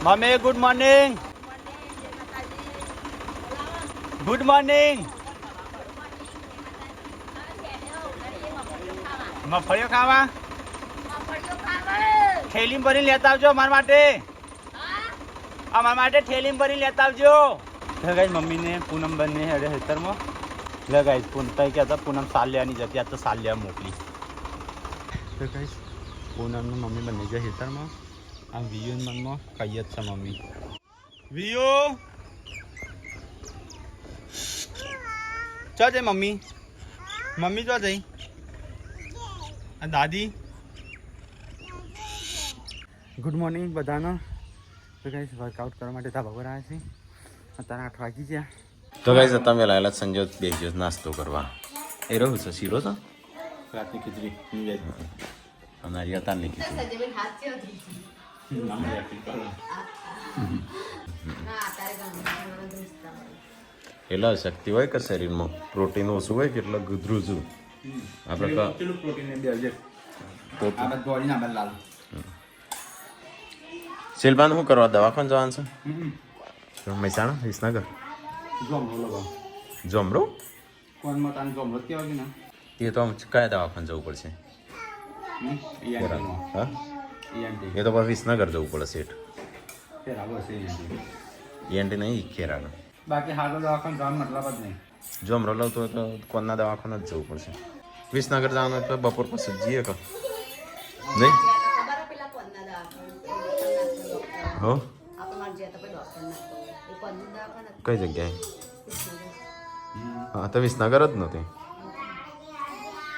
Mummy good morning. Good morning. મફળીઓ ખાવા થેલી ભરી લેતા આવજો અમારા માટે. અમારા માટે થેલી ભરી લેતા આવજો. ગાઈસ મમ્મીને પૂનમ બંને હેડે ખેતરમાં. ગાઈસ પૂનમ કહેતા પૂનમ સાલ લેવાની જતી આ તો સાલ લેવા મોકલી. તો ગાઈસ પૂનમનું મમ્મી બંને જાય ખેતરમાં. આમ વિયુ મનમાં કઈ જ છે મમ્મી. વિયુ ચો જઈ મમ્મી. મમ્મી ચો જઈ. દાદી ગુડ મોર્નિંગ બધાનો. તો ગાઈસ વર્કઆઉટ કરવા માટે ધાબા પર આવ્યા છે. અત્યારે 8 વાગી ગયા. તો ગાઈસ તમે લાયેલા સંજોત બેસજો નાસ્તો કરવા. એ રહ્યું છે શીરો છે રાતની ખીચડી અને રિયાતાની ખીચડી. એટલા શક્તિ હોય કે શરીરમાં પ્રોટીન ઓછું હોય કે એટલે ગુધરું છું આપણે. શિલ્પાને શું કરવા દવાખાને જવાનું છે મહેસાણા વિસનગર જોમરો એ તો કયા દવાખાને જવું પડશે? હા એ તો પછી વિસનગર જવું પડે શેઠ. એન્ટી નહીં ખેરાનો બાકી હાલ દવાખાને જવાનું મતલબ જ નહીં. જોમરો લઉં તો કોનના દવાખાને જ જવું પડશે. વિસનગર જવાનું એટલે બપોર પછી જઈએ કે નહીં? હો કઈ જગ્યાએ? હા તો વિસનગર જ નહોતી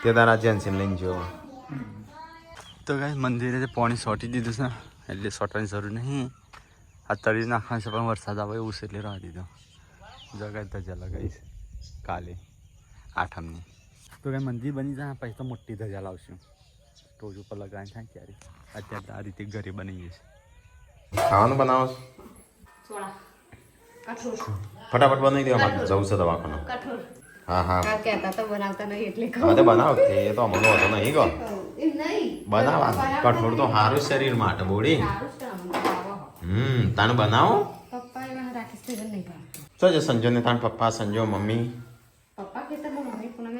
તે તારા જેન્સીને લઈને જો. તો ગાઈસ મંદિરે પાણી સોટી દીધું છે એટલે સોટવાની જરૂર નહીં. આ તળી નાખવાનું છે પણ વરસાદ આવે એવું છે એટલે રાહ દીધો. જગત ધજા લગાવીશ કાલે આઠમની. તો કાંઈ મંદિર બની જાય પછી તો મોટી ધજા લાવશું. ટોચ ઉપર લગાવીને થાય ત્યારે. અત્યારે તો આ રીતે ઘરે બની જશે. ખાવાનું બનાવો ફટાફટ બનાવી દેવા માટે જવું છે દવાખાને. હા હા હા તો બનાવો એ તો અમલો હતો નહીં ગો બનાવવાનું. કઠોળ તો સારું શરીર માટે બોડી. તાને બનાવો શું છે સંજો ને તાન પપ્પા સંજો મમ્મી પૂનમ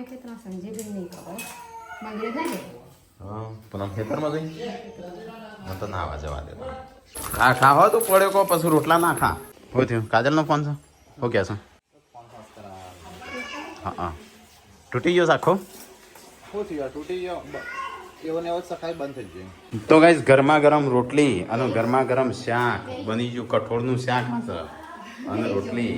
ખેતરમાં જઈ હું તો નાવા જવા દેતા. ખા ખા હો તું પડ્યો કો પછી રોટલા ના ખા. હો થયું કાજલનો ફોન છે હો ક્યાં છે? હા હા તૂટી ગયો આખો. તો ગાઈસ ગરમા ગરમ રોટલી અને ગરમા ગરમ શાક બની ગયું. કઠોળનું શાક અને રોટલી.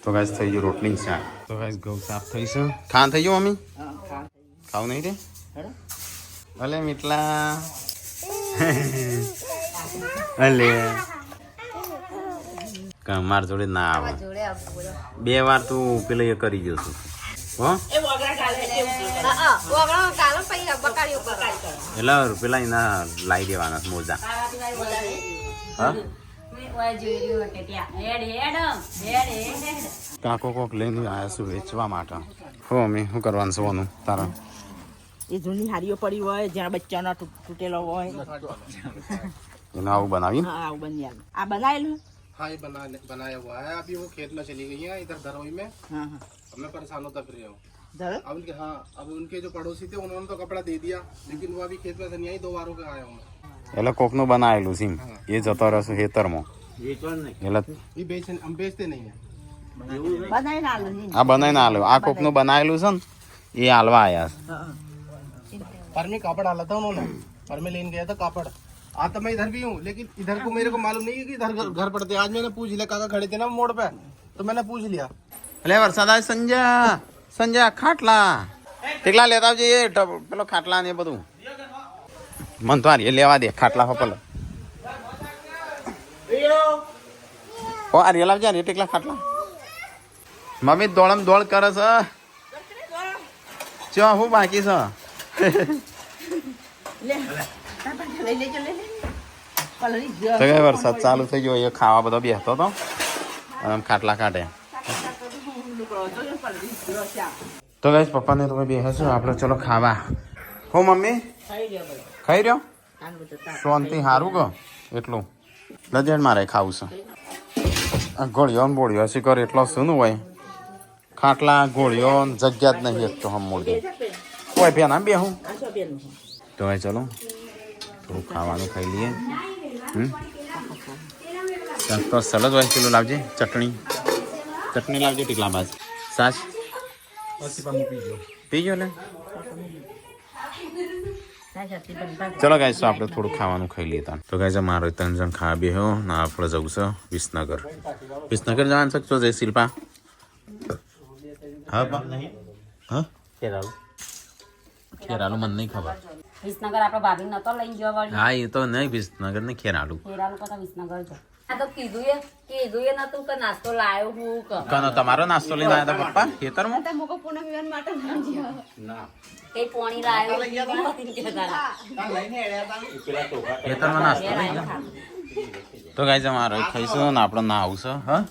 તો ગાઈસ થઈ ગયું રોટલી શાક. તો ગાઈસ ઘઉં સાફ થઈ છે. ખાન થઈ ગયું મમ્મી? ખાવું નહીં રે અલે મીટલા અલે માર જોડે ના આવે. 2 વાર તું પેલે એ કરી ગયો છું. હો એટલે પેલા એના લાવી દેવાના મોજા. હા કાકો કોક લઈને આવ્યા છું વેચવા માટે. હો મમ્મી શું કરવાનું છે ઓનું તારા? એ જૂની હારીઓ પડી હોય જ્યાં બચ્ચાનો તૂટેલો હોય એને આવું બનાવી. हाँ वो बन गया. आप बनाए लो. हाँ ये बनाया हुआ है. अभी वो खेत में चली गई है इधर धरोई में. हाँ हाँ अब मैं परेशान होता फिर रहा हूँ. धरो अब उनके हाँ अब उनके जो पड़ोसी थे उन्होंने तो कपड़ा दे दिया लेकिन वो अभी खेत में से नहीं आई. 2 बारों के आया हूँ मैं. એટલે કોકનું બનાવેલું છે એ જતો રહેશે ખેતરમાં. એટલે ये हम बेचते नहीं है. बनाए ना लो जी. આ બનાવીને આલ્યો. આ કોકનું બનાવેલું છે ને એ હાલવા આવ્યા છે. पर में कापड़ डाला था उन्होंने. पर में लेने गया था कापड़. आज तो मैं इधर भी हूँ लेकिन इधर को मेरे को मालूम नहीं है कि इधर घर पड़ते. आज मैंने पूछ लिया काका खड़े थे ना मोड़ पे तो मैंने पूछ लिया. એટલે વરસાદ આવે સંજય સંજય ખાટલા ટેકલા લેતા આવજે. એ પેલો ખાટલા ને એ બધું મન તો હારી લેવા દે. ખાટલા હો પેલો ઓ આ રેલા આવજે રે ટેકલા ખાટલા. મમ્મી દોડમ દોડ કરે છે. ચો હું બાકી છે? ले ले ले ले कलरी તો કઈ વરસાદ ચાલુ થઈ ગયો. એ ખાવા બધો બેસતો હતો અને ખાટલા કાઢે. તો ગાઈસ પપ્પાને તમે બેસો આપણે ચલો ખાવા. હો મમ્મી ખાઈ રહ્યો શાંતિ સારું કહો એટલું લજેડ મારે ખાવું છે આ ગોળીઓ ને બોળીઓ શીખર એટલો શું હોય ખાટલા ગોળીઓ જગ્યા જ નહીં એક તો હમ મોડી કોઈ પેન બે હું તો ભાઈ ચલો થોડું ખાવાનું ખાઈ લઈએ તો સલદ હોય પેલું લાવજે ચટણી લાવજે ટીકલા બાદ સાસ પીજો ને ચલો ગાઈસ તો આપણે થોડું ખાવાનું ખાઈ લઈએ તો ગાઈસ મારો 3 જણ ખાવા બેહો ને આપણે જવું છે વિસનગર જવાનું છે તો જય શિલ્પા હા હા ખેરાલુ મને નહીં ખબર વિસનગર આપણે ભાભી નતો લઈને જવા વાળી હા એ તો નહીં વિસનગર ને ખેરાલુ કરતા વિસનગર જો આ તો કીધું એ નતું કે નાસ્તો લાયો હું કનો તમારો નાસ્તો લઈને આવ્યા હતા પપ્પા ખેતરમાં એ પોણી લાયો ખેતરમાં નાસ્તો લઈને તો ગાઈસ અમારો ખાઈશું ને આપણે ના આવશે હા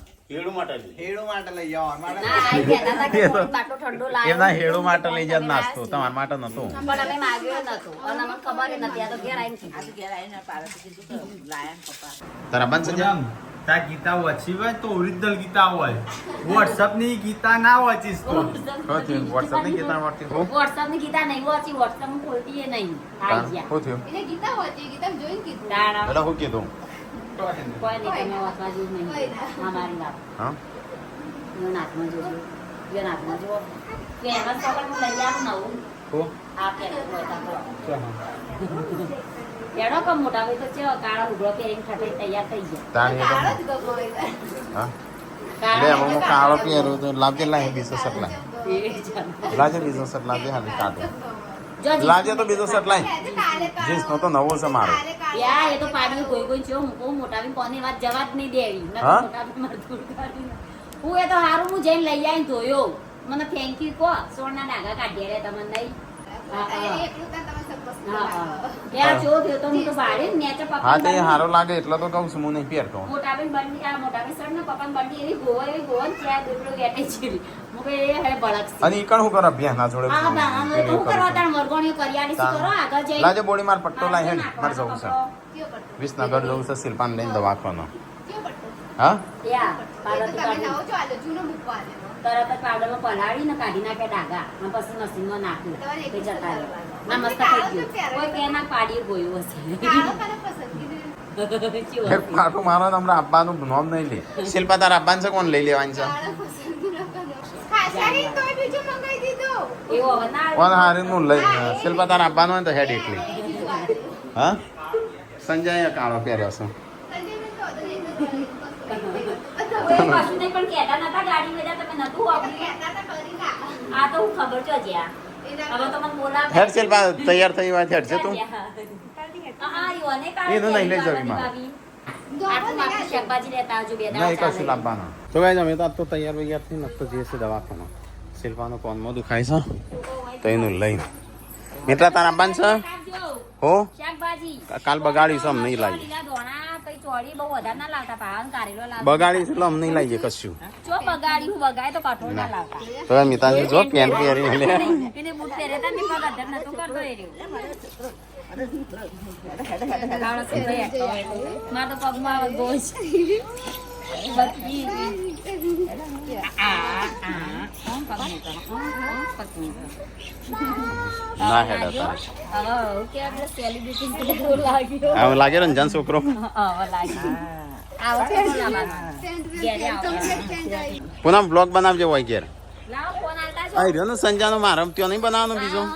એમના હેડો માટે લઈ જાય નાસ્તો તમારા માટે નતો પણ અમે માગ્યો નતો અને અમને ખબર નથી આ તો ઘેર આવીને તારા બંધ છે તા ગીતા વચી હોય તો ઓરિજિનલ ગીતા હોય વોટ્સઅપ ની ગીતા ના વચીસ તો વોટ્સઅપ ની ગીતા વાંચી હો વોટ્સઅપ ની ગીતા નહીં વાંચી વોટ્સઅપ માં ખોલતી એ નહીં આઈ ગયા શું થયું એટલે ગીતા વાંચી ગીતા જોઈને કીધું એટલે શું કીધું કોઈ નહીં તમે વાંચવા જેવું નહીં અમારી વાત હા નાથમાં જોજો નાથમાં જો કે એમાં સવાલ હું લઈ આવું નવું હો આ એડો કમ મોટા હોય તો છે કાળા ઉગડો પહેરીને ઠઠે તૈયાર થઈ ગયા હા લે હું કાળો પહેરું તો લાવજે લાય બીજો શર્ટ લાય લાવજે બીજો શર્ટ લાવજે હાલી કાઢો લાવજે તો બીજો શર્ટ લાય જીન્સ નો તો નવો છે મારો યા એ તો પાડી કોઈ જો હું મોટાવી કોની વાત જવા જ નહીં દેવી નકર મોટાવી મજબૂર કરી હું એ તો હારું હું જઈને લઈ આવીને ધોયો મને થેન્ક યુ કો સોના ડાગા કાઢ્યા રે તમને નહીં હા તે હારો લાગે એટલે તો કહું છું હું નહીં પહેરતો મોટાબેન બંડી આ મોટાબેન સર ને પપ્પા બંડી એવી ગોવા ત્યાં દુબળો ગેટે છે મુકે એ હે બળક અને ઈ કણ હું કર અભ્યાસ ના જોડે આ બાનો તો હું કરવા તાર મરગોણી કરિયાની સી કરો આગળ જઈ લાજે બોડી માર પટ્ટો લાય હે માર જવું છે વિસનગર જવું છે શિલ્પાન લઈને દવાખાનો હા યા પાર્વતી કાઢી તરત જ પાવડરમાં પલાળી ને કાઢી નાખે ડાગા અને પછી મશીનમાં નાખ્યું તે જતા રહે ના મસ્ત થઈ ગયું કોઈ કે ના પાડી ગયું હશે કાઠું મારો હમણાં આપવાનું નોમ નહીં લે શિલ્પા તારા આપવાનું છે કોણ લઈ લેવાની છે એવું હવે ના કોણ હારી નું લઈ શિલ્પા તારા આપવાનું હોય તો હેડ એકલી હા સંજય કાળો પહેર્યો છે કોઈ કશું નહીં પણ કહેતા નતા ગાડી મેં તમે નતું વાપર્યું આ તો હું ખબર છો જ્યાં હવે તો મને બોલાવે હેડ શિલ્પા તૈયાર થઈ વાત હેડ છે તું હા યોને કાઢી એનું નહીં લઈ જવી માં આટલું માથું શાકભાજી લેતા આવજો બે નહીં કશું લાવવાના તો ગાઈસ અમે તો આજ તો તૈયાર વૈયાર થઈને તો જઈએ છે દવાખાના શિલ્પાનો કોનમાં દુખાય છે તો એનું લઈને મિત્રા તારા આપવાનું છે હો શાકભાજી કાલ બગાડીશું અમ નહીં લાવીએ લીલા ધોણા કઈ ચોળી બહુ વધારે ના લાવતા પાવન કારેલો લાવ બગાડીશું એટલે અમ નહીં લાવીએ કશું જો બગાડી હું બગાય તો કઠોળ ના લાવતા તો મિતાજી જો પેન પહેરી લે એને બૂટ પહેરે તા ને પગ અધર નતો કરતો એ રહ્યો માર તો પગમાં આવે ગોજ બકી ના હેડ હતા હવે કે આપણે સેલિબ્રિટી તો લાગ્યો આવ લાગે રંજન છોકરો હવે લાગ્યો આવો છે ઘેરે આવો પૂનમ બ્લોગ બનાવજો હોય ઘેર લાવો ફોન આલતા છો આવી રહ્યો ને સંજાનો મારમ ત્યો નહીં બનાવવાનો બીજો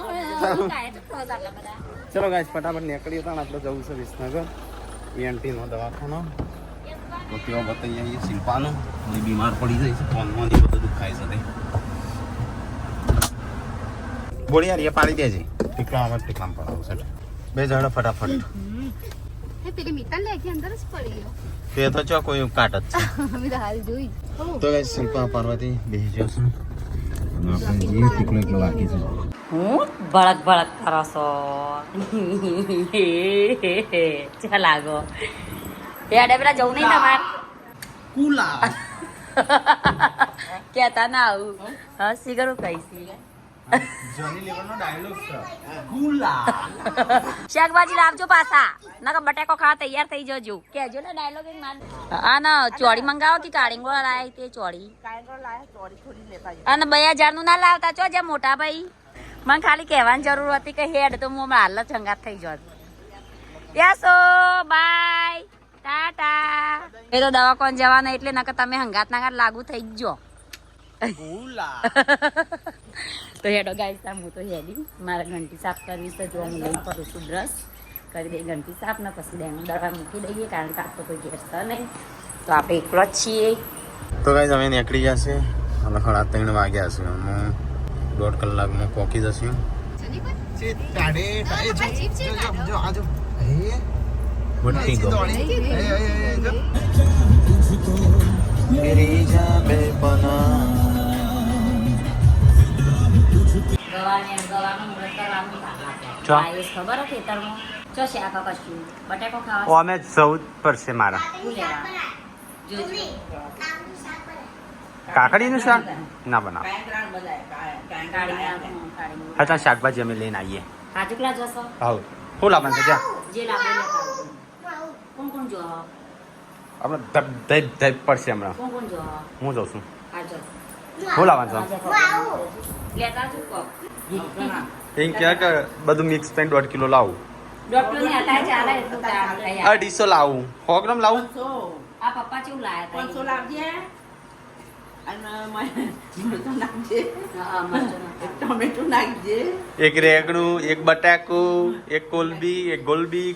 કાય તો આટલા બધા ચલો ગાઈસ ફટાફટ નીકળીએ તો આપણે જવું છે વિસનગર ENT નો દવાખાનો તો કેવો બતાવી આવીએ શિલ્પાનો એ બીમાર પડી જાય છે ફોનમાં ને બધું દુખાય છે તે બોલી યાર એ પાડી દેજે ટીકલામાં પડાવું છે બે જણા ફટાફટ પેલી મિતાલ લે કે અંદર જ પડી ગયો તે તો ચો કોઈ કાટ જ છે અમે તો હાલ જોઈ તો ગાઈસ શિલ્પા પાર્વતી બેસી જશે અને આપણે જે ટીકલો એટલો બાકી છે હું ભળક ભળક કરો છો ચા લાગો યાડે પેલા જવું નહીં તમાર કુલા કેતા ના આવું હા શીગરું કહીશી જોની લેવલનો ડાયલોગ છે ગુલા શાકભાજી લાવજો પાછા નકર બટેકો ખાવા તૈયાર થઈ જજો કેજો ને ડાયલોગ એક માર આ ના ચોળી મંગાવો કે કાળીંગો લાય તે ચોળી કાંઈ લાયા ચોરી થોડી લેતા જજો. અને 2000 નું ના લાવતા છો જે મોટા ભાઈ મને ખાલી કહેવાની જરૂર હતી કે હેડ તો હું હમણાં હાલ જ સંગાત થઈ જોત યસો બાય ટાટા એ તો દવાખાને જવાના એટલે નકર તમે હંગાત નાગાત લાગુ થઈ જ જો ગુલા તો હેડો ગાઈસ હું તો હેડી મારે ઘંટી સાફ કરવી છે જો હું લઈ પડું છું બ્રશ કરી દઈ ઘંટી સાફ ને પછી દેનું દવા મૂકી દઈએ કારણ કે આ તો કોઈ ગેસ છે નહીં તો આપણે એકલો જ છીએ તો ગાઈસ અમે નીકળી જશે અને 3:30 વાગ્યા છે હું 1.5 કલાકમાં પહોંચી જશું વટી ગો ગવાનું મુહૂર્ત કરવાનું ચો. આયુષ ખબર હતી ખેતરમાં ચો શાક કશું બટેકો ખાવા અમે 14 પર છે મારા શું લેવા જોજો કાકડીનું શાક ના બનાવ કાઢી હા ત્યાં શાકભાજી અમે લઈને આવીએ કાજુકલા જોશો હા શું લાવવાનું છે ત્યાં જે લાગે કોણ કોણ જો આપણે ધબ પડશે હમણાં કોણ કોણ જો હું જાઉં છું આજો શું લાવવાનું લેતા છું કો છે એમ કહે કે બધું મિક્સ થઈને 1.5 કિલો લાવું ડોક્ટર ને હતા ચાલે એટલું કામ થઈ 250 લાવું 100 ગ્રામ લાવું આ પપ્પા કેવું લાયા હતા 500 લાવજે અને મરચું નાખજે હા મસ્ત ટમેટું નાખજે એક રેગણું એક બટાકું એક કોલબી એક ગોલબી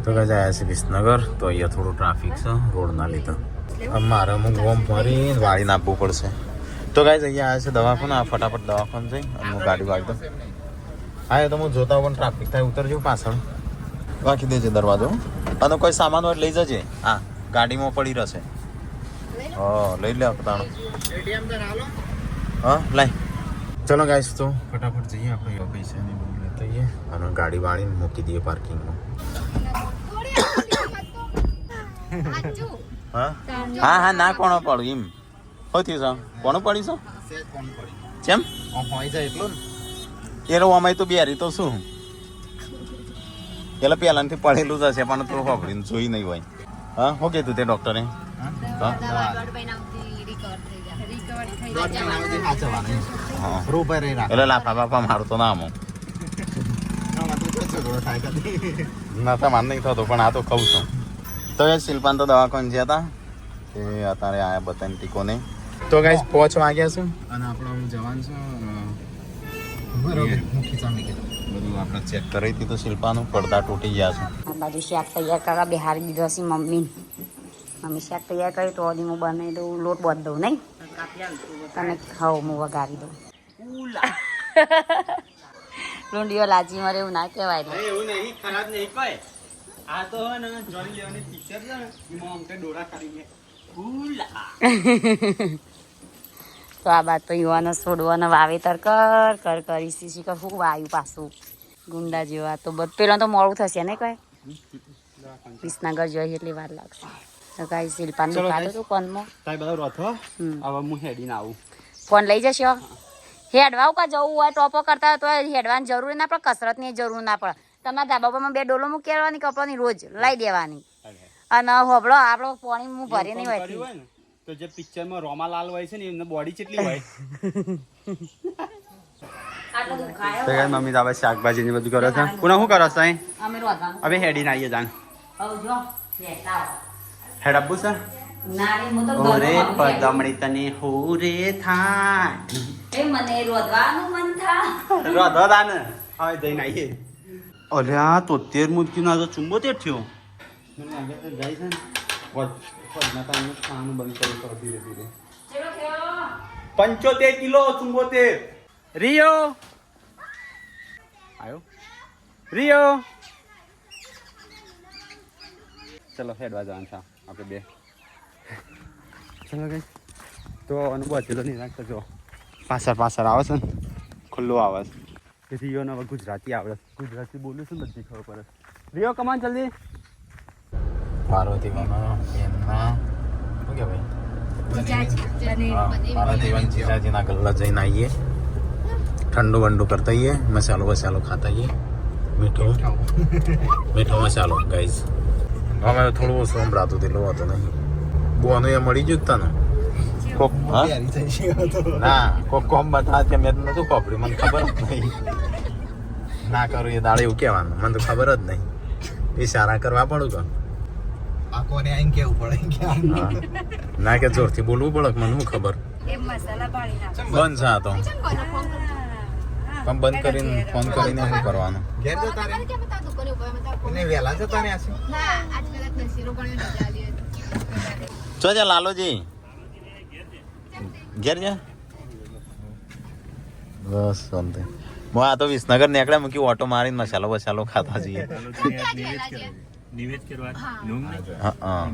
તો ગાઈસ આયા છે વિસનગર તો અહીંયા થોડું ટ્રાફિક છે રોડના લીધે અમારે અમુક ગોમ ફરી વાળીને આપવું પડશે તો ગાઈસ અહીંયા આવ્યા છે દવાખાને આ ફટાફટ દવાખાને જઈ અને હું ગાડી વાળી દઉં હા એ તો હું જોતા પણ ટ્રાફિક થાય ઉતરજો પાછળ રાખી દેજે દરવાજો અને કોઈ સામાન હોય લઈ જજે હા ગાડીમાં પડી રહેશે હા લઈ લે પોતાનો હા લાય ચલો ગાઈસ તો ફટાફટ જઈએ આપણે પૈસાની બહુ લેતા જઈએ અને ગાડી વાળીને મૂકી દઈએ પાર્કિંગમાં હા હા હા ના કોણ પડ્યું એમ હોતી છે કોણ પડી છે કેમ હોય જાય એટલું ને એ અમાય તો બેરી તો શું એટલે પહેલાથી પડેલું જ હશે પણ થોડું ખબરીને જોઈ નહીં હોય હા શું કીધું તે ડોક્ટરે એટલે લાફા બાફા મારું તો ના આમ ના તો માન નહીં થતો પણ આ તો ખાઉં છું તો એ શિલ્પાન તો દવાખાને જ્યાં હતા એ અત્યારે આયા બતાવીને ટીકોને તો ગાઈસ 5 વાગ્યા છે અને આપણે આમ જવાનું છે બધું આપણે ચેક કરી દીધું શિલ્પાનું પડદા તૂટી ગયા છે આ બાજુ શાક તૈયાર કરવા બેહારી દીધો છે મમ્મી શાક તૈયાર કરી તો હું બનાવી દઉં લોટ બાંધી દઉં નહીં તમે ખાઓ હું વગાડી દઉં રૂંડીઓ લાજી મારે એવું ના કહેવાય ને એવું નહીં ખરાબ નહીં કોઈ આ તો હે ને જોની લેવાની પિક્ચર છે ને એમાં અમકે ડોરા કાઢીને ગુલા તો આ બાદ તો યુવાનો છોડવાનો વાવેતર કરી શીશી કે શું વાયુ પાછું ગુંડા જેવા તો બધું પેલા તો મોડું થશે ને કઈ વિસનગર જોઈએ એટલી વાર લાગશે તો કઈ શિલ્પાન દુકાન તો કોનમાં તાઈ બધા રોથો હવે હું હેડીને આવું ફોન લઈ જશો હેડવા કા જવું હોય ટોપો કરતા હોય તો હેડવાની જરૂર ના પડે કસરતની જરૂર ના પડે તમારા ધાબા પર 2 ડોલો મૂકી આવવાની કપડાની રોજ લઈ દેવાની અને હોબળો આપણો પાણી હું ભરી નહીં હોય તો જે પિક્ચરમાં રોમાલાલ હોય છે ને એમને બોડી કેટલી હોય તો યાર મમ્મી તો હવે શાકભાજી ને બધું કરે છે પુનઃ શું કરો છો અહીં અમે રોવાનું હવે હેડીને આવીએ જાણ હવે જો લેતા હેડ આપવું છે ના રે હું તો ઓરે પદમણી તને હોરે થાય એ મને રોદવાનું મન થા રોધો દાન હવે જઈને આવીએ અલ્યા 73 મુદકીનો આ તો 74 થયો મને લાગે છે જાય છે ને પદના તાનું ખાવાનું બંધ કરવું પડે ધીરે ધીરે 75 કિલો 74 રિયો આયો રિયો ચલો હેડવા જવાનું છે આપણે બે ચલો ગઈ તો અનુભવ ચલો નહીં રાખતો જો પાછળ આવે છે ને ખુલ્લો આવે છે રિયોને હવે ગુજરાતી આવડે ગુજરાતી બોલું છું બધી ખબર પડે રિયો કમાન જલ્દી પાર્વતી એમના શું કહેવાય પાર્વતી જીજાજીના ગલ્લા જઈને આવીએ ठंडू वंडू करता ही है, मसालो वसालो खाता ही है, मीठो मीठो मसालो गाइस અમે થોડું ઓછું સંભળાતું તેટલું હતું નહીં. બોનું એ મળી ગયું તને કોક હા ના કોક કોમ બતા કે મેં નતું કોપડ્યું, મને ખબર જ નહીં. ના કરું એ દાડે એવું કહેવાનું, મને તો ખબર જ નહીં. ઈશારા કરવા પડું કે આ કોને આઈને કેવું પડે કે હા. ના કે જોરથી બોલવું પડે કે મને શું ખબર. એ મસાલા પાણી નાખ બંધ છે આ તો, ચમ કોને ફોન કરું પણ બંધ કરીને ફોન કરીને શું કરવાનું. ઘેર જતા રે કે બતા દુકાને ઉપર બતા એને વેલા જતા રે આશે. ના આજ કદાચ નસીરો પણ મજા આવી ચો જા લાલોજી ઘેર જા. બસ શાંતિ. હું આ તો વિસનગર નીકળ્યા મૂકી ઓટો મારીને મસાલો વસાલો ખાતા જઈએ. હા હા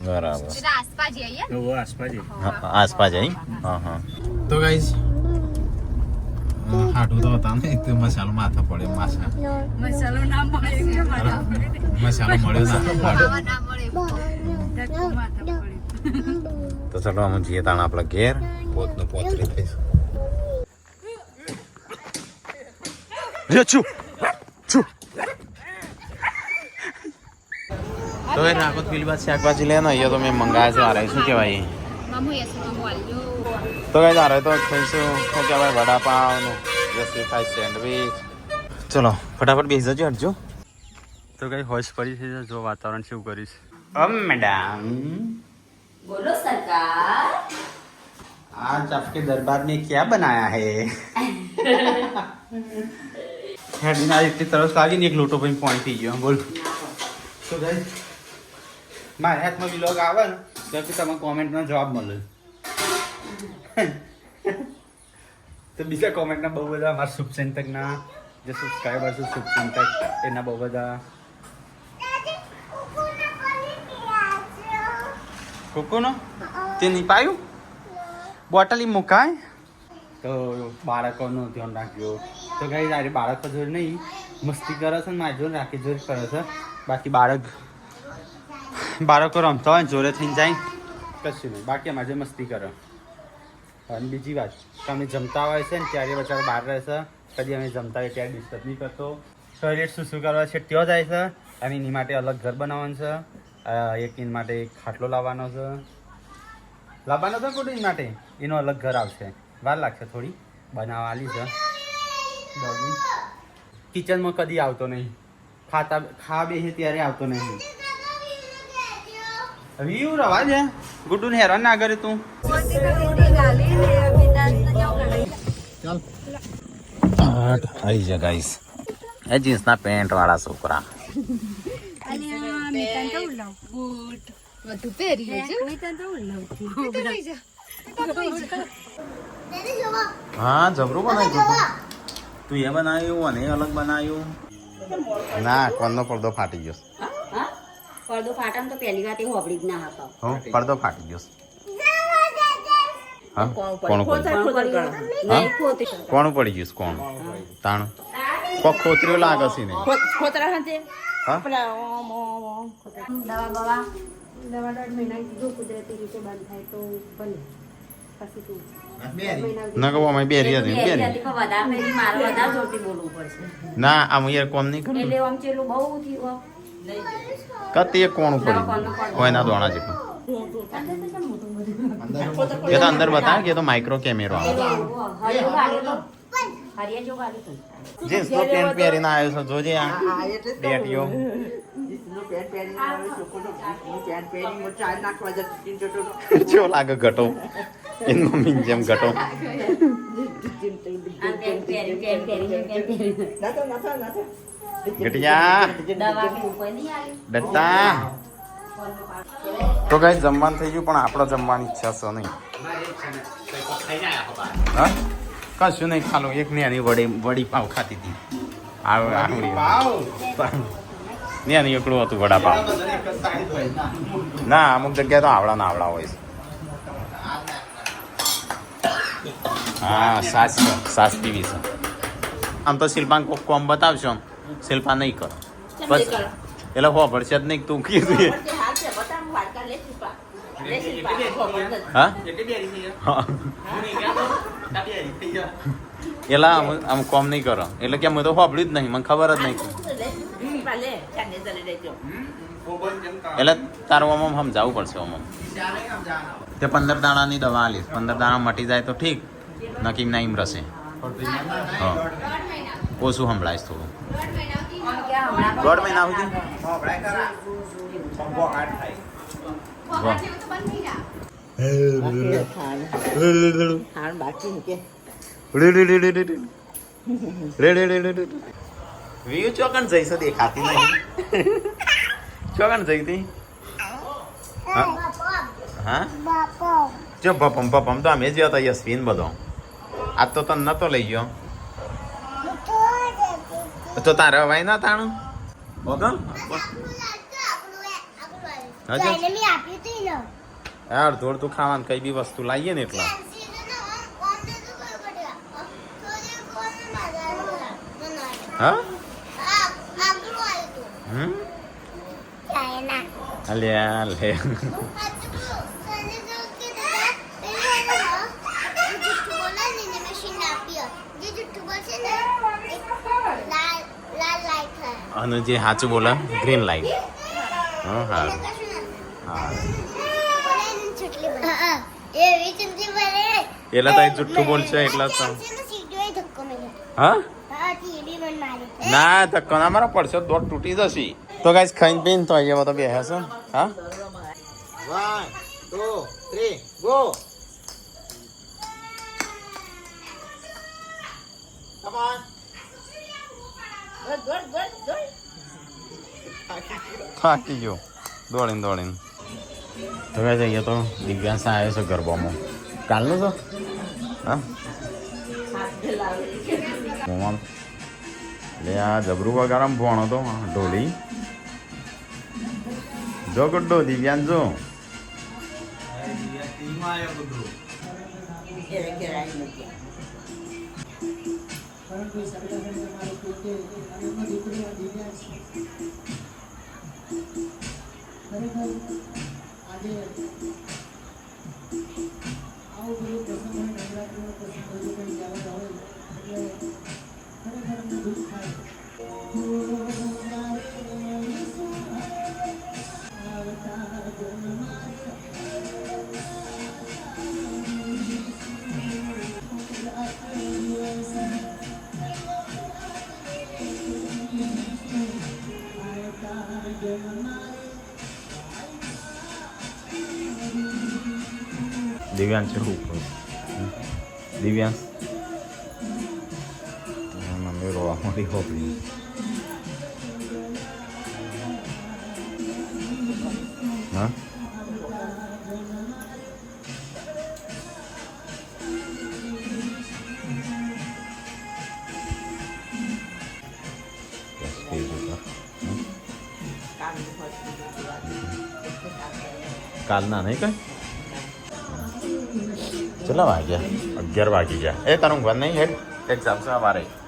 બરાબર. આસપાસ જઈએ આસપાસ જઈ. હા હા તો ગાઈસ હાટું તો હતા ને તો મસાલો માથા પડે માસા મસાલો ના મળે મસાલો મળ્યો ના ખાવા ના મળે ધક્કો માથા પડે તો ચલો અમે જઈએ તાણ આપણા ઘેર પોતનું પોતરી થઈશું. તો એ રાખો પેલી બાદ શાકભાજી લે ને અહીંયા તો મેં મંગાવ્યા છે. આ શું કહેવાય મામુ યસ મામુ આલ્યો તો કઈ તારે તો ખાઈશું શું કહેવાય વડાપાવ જશે ખાય સેન્ડવીચ. ચલો ફટાફટ બેસી જજો હટજો. તો કઈ હોશ પડી છે, જો વાતાવરણ શું કરીશ. મેડમ બોલો સરકાર. आज आपके दरबार में क्या बनाया है? हेडिना इतनी तरस लागी ने एक लोटो पे पानी पी गयो बोल. तो गाइस मारे हाथ में व्लॉग आवे ने तो તમે કોમેન્ટ નો જવાબ મળે. તો બીજા કોમેન્ટ ના બહુ બધા અમારા શુભચિંતક ના જે સબસ્ક્રાઇબર છે શુભચિંતક એના બહુ બધા કોકોનો તે નહીં પાયું બોટલી મુકાય. તો બાળકોનું ધ્યાન રાખજો. તો કઈ આજે બાળકો જોડે નહીં મસ્તી કરે છે ને મારી જોડે રાખી જોડે કરે છે. બાકી બાળકો રમતા હોય ને જોડે થઈને જાય કશું નહીં, બાકી અમારે જોડે મસ્તી કરે. અને બીજી વાત કે અમે જમતા હોય છે ને ત્યારે બચારો બહાર રહે છે, કદી અમે જમતા હોય ત્યારે ડિસ્ટર્બ નહીં કરતો. ટોયલેટ શું કરવા છે ત્યાં જાય છે અને એની માટે અલગ ઘર બનાવવાનું છે. એક એની માટે એક ખાટલો લાવવાનો છે, લાવવાનો તો ખોટું એની માટે એનો અલગ ઘર આવશે. વાર લાગશે થોડી બનાવવાની છે. કિચનમાં કદી આવતો નહીં, ખાવા બેસે ત્યારે આવતો નહીં. હવે એવું રવા છે ગુડ્ડુને હેરાન ના કરે તું. આવી જા ગાઈસ એ જીન્સના પેન્ટ વાળા છોકરા. વધુ પહેરી હા જબરું બનાવ્યું તું. એ બનાવ્યું અને અલગ બનાવ્યું. ના કોણનો પડદો ફાટી ગયો. હા પડદો ફાટામ તો પહેલી વાત એ હોબળી જ ના હતા. હો પડદો ફાટી ગયો. હા કોણ પડી નહીં ખોતી કોણ પડી ગયું કોણ તાણ કોક ખોતરીઓ લાગે છે ને. ખોતરા હાથે હા દવા બવા દવા 1.5 મહિના જો કુદરતી રીતે બંધ થાય તો બને પછી તું ના કહો અમે બેરી હતી બેરી વધારે પેલી મારે વધારે જોરથી બોલવું પડશે. ના આમ યાર કોમ નહીં એટલે કર્યું આમ ચેલું બહુ થયું કતી એક કોણ પડી કોઈના દોણા જેટલું. એ તો અંદર બતાવે કે એ તો માઇક્રો કેમેરો આવે. હરિયા જો ગાડી તો જીન્સ નો પેન્ટ પહેરીને આવ્યો છે જોજે આ ડેટીઓ. કેવો લાગે ઘટો એની મમ્મી જેમ ઘટો. ઘટિયા દવા કે ઉપર નહીં આવી ડટ્ટા. તો કઈ જમવાનું થઈ ગયું પણ આપણે જમવાની ઈચ્છા છે નહીં. હા કશું નહીં ખાલું એક નાની વડી પાવ ખાતી હતી. નાની એકડું હતું વડાપાવ. ના અમુક જગ્યાએ તો આવડા ના આવડા હોય છે. હા સાસ પીવી છે. આમ તો શિલ્પાને કોક કોમ બતાવશો શિલ્પા નહીં કરો બસ એટલે હો પડશે જ નહીં તું કીધું એ. હા એલા આમ કોમ નહીં કરો એટલે કે મેં તો સાંભળ્યું જ નહીં મને ખબર જ નહીં એટલે તારું આમ સમજાવવું પડશે આમ તે 15 દાણાની દવા આલીશ 15 દાણા મટી જાય તો ઠીક નકીમ ના એમ રહેશે હા ઓછું સંભળાઈશ થોડું 1.5 મહિના સુધી ખાણ બાકી કે વ્યુ ચોકન જઈશ દેખાતી નહીં ચોકન જઈ હતી હા જો પપમ તો અમે જ હતા યશવીન બધો આજ તો તને નતો લઈ ગયો તો તારે હવાય ના તાણું ઓગમ યાર થોડું તું ખાવાનું કઈ બી વસ્તુ લાવીએ ને એટલા હા અલ્યા લે અને જે સાચું બોલે ગ્રીન લાઈટ હા હા એટલે તો જુઠ્ઠું બોલશે એટલે હા ના ધક્કો ના મારો પડશે દોડ તૂટી જશે તો ગાઈસ ખાઈને પીને તો અહીંયા તો બેસે છે હા 1 2 3 ગો કમ ઓન થાકી ગયો દોડીને તો ગાઈસ અહીંયા તો દિવ્યાંશ આવ્યો છે ગરબામાં કાલનું તો હા મોમાં લે આ જબરું વગાડમ ભણો તો ઢોલી જો ગુડ્ડો દિવ્યાંશ જો દિવ્યાંશ શું કરું દિવ્યાંશ મમ્મી રોવા મારી હોપડી હા કાલના નહીં કઈ કેટલા વાગ્યા 11 વાગી ગયા એ તારું ઘર નહીં હેડ એક્ઝામ છે અમારે